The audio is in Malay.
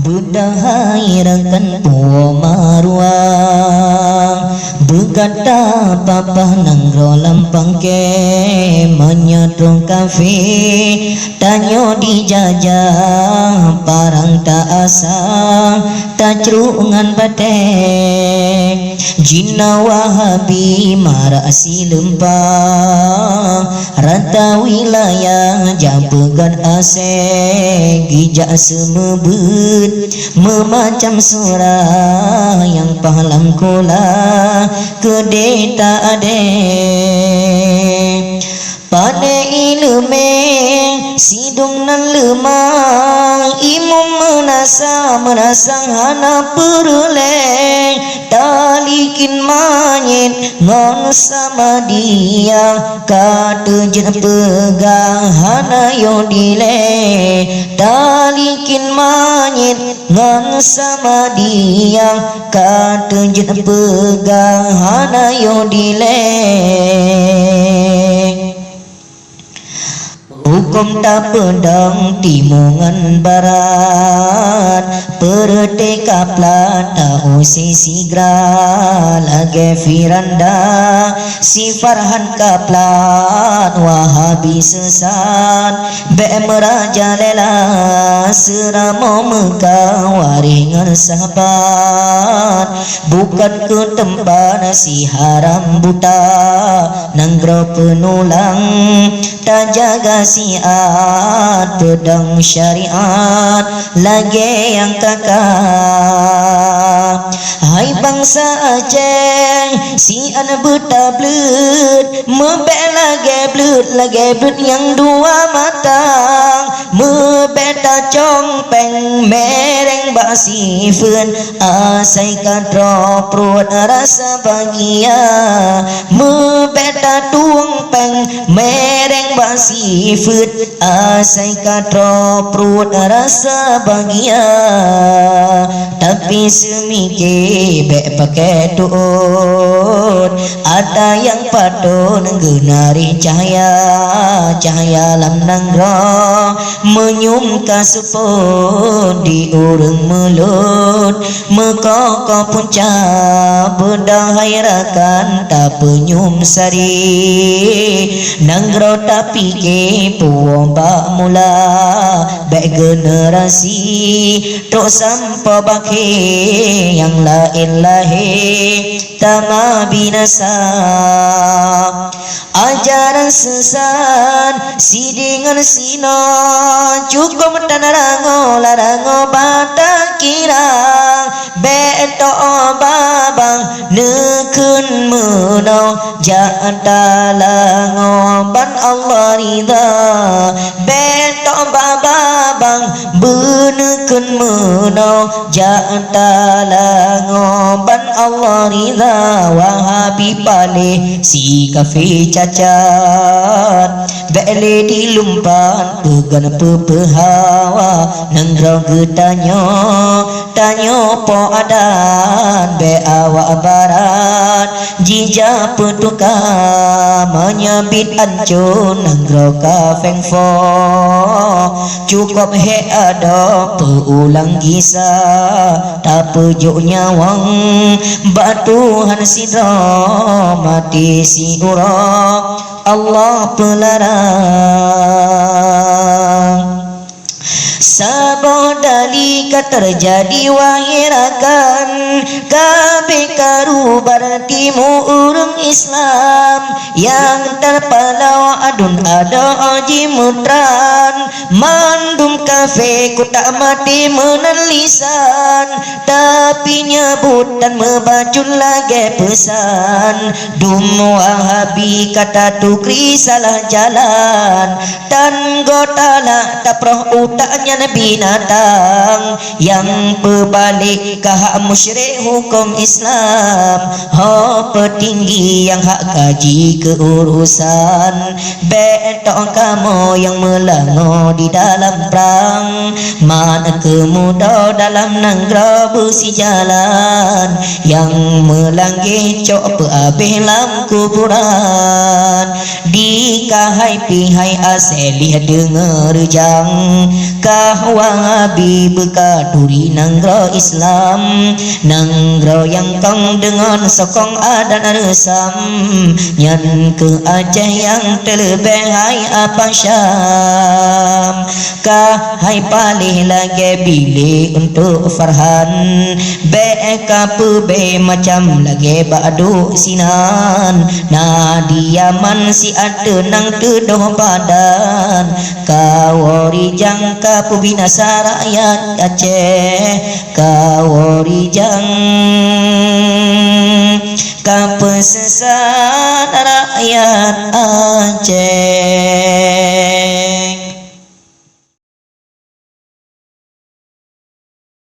Berdahairakan puwa marwa berkata papa nanggro lampang ke menyodong kafe tanyo dijajah parang tak asa tak cerungan batek jina wahabi marasi lempang rata wilayah jabegan ase gijak semebut memacam surah yang pahalang kola kedeta ade pane ilme sidung nan lemang imum menasang hana perleng talikin manyet ngon sama dia kata jen pegang hana yodile talikin manyet ngon sama dia kata jen pegang hana yodile hukum tak pedang timungan barat perdeka plata usi sigra lage firanda si farhan kaplat wahabi sesat be meraja lela seramo mekah waringan sahabat bukan ke tempat si haram buta nanggro penulang tak jaga siat pedang syariat lagi yang kakak hai bangsa Aceh si anak buta blut mebek lagi blut yang dua matang mebeta congpeng mereng basi fun asai kadro perut rasa bahagia mebeta tuang peng mereng basi fut asai kadro perut rasa bahagia tapi semike bek pakai duit ada yang padon genari cahaya lam nanggro menyum kasupun di urang mulut mekoko punca berdahairakan tak penyum sari nanggro tapi ke puomba mula bek generasi tok sampo bake yang lain lahe tama binasa ajaran sesat si dengan sino cukup tanah larango bata kira beto babang nekun menau jata lango ban Allah ridha beto babang benekun menau jata lango ban Allah ridha wahabi pale si kafe cacat bele di lumpan pegan pepehawa nangrau tanyo po adan be awak barat jija petuka menyabit ancun nangrau ka fengfo cukup he ada peulang kisah tak pejuk nyawang batuhan sidra mati si urang Allah pelarang sabodalika terjadi wahirakan kabeh karu berartimu urung Islam yang terpalau adun ada aji mutran mandum kafe ku tak mati menan lisan tapi nyebut dan membacun lagi pesan dum wahabi kata tukri salah jalan dan gotala tak proh utaknya binatang yang berbalik ke hak musyrik hukum Islam ho petinggi yang hak kaji keurusan betok kamu yang melango di dalam perang mana kemudah dalam nanggro besi jalan yang melangge cok peabeh lam kuburan di kahai pihai aselih denger jang kah wahabi kaduri nanggro Islam nanggro yang kong dengan sokong adat resam nyan ke Aceh yang terlebih hai apa Syam kahai palih lagi bili untuk Farhan beka pube macam lagi badu sinan nadiaman si ada nang tedoh badan kawori jangka pubinasa rakyat Aceh kawori jang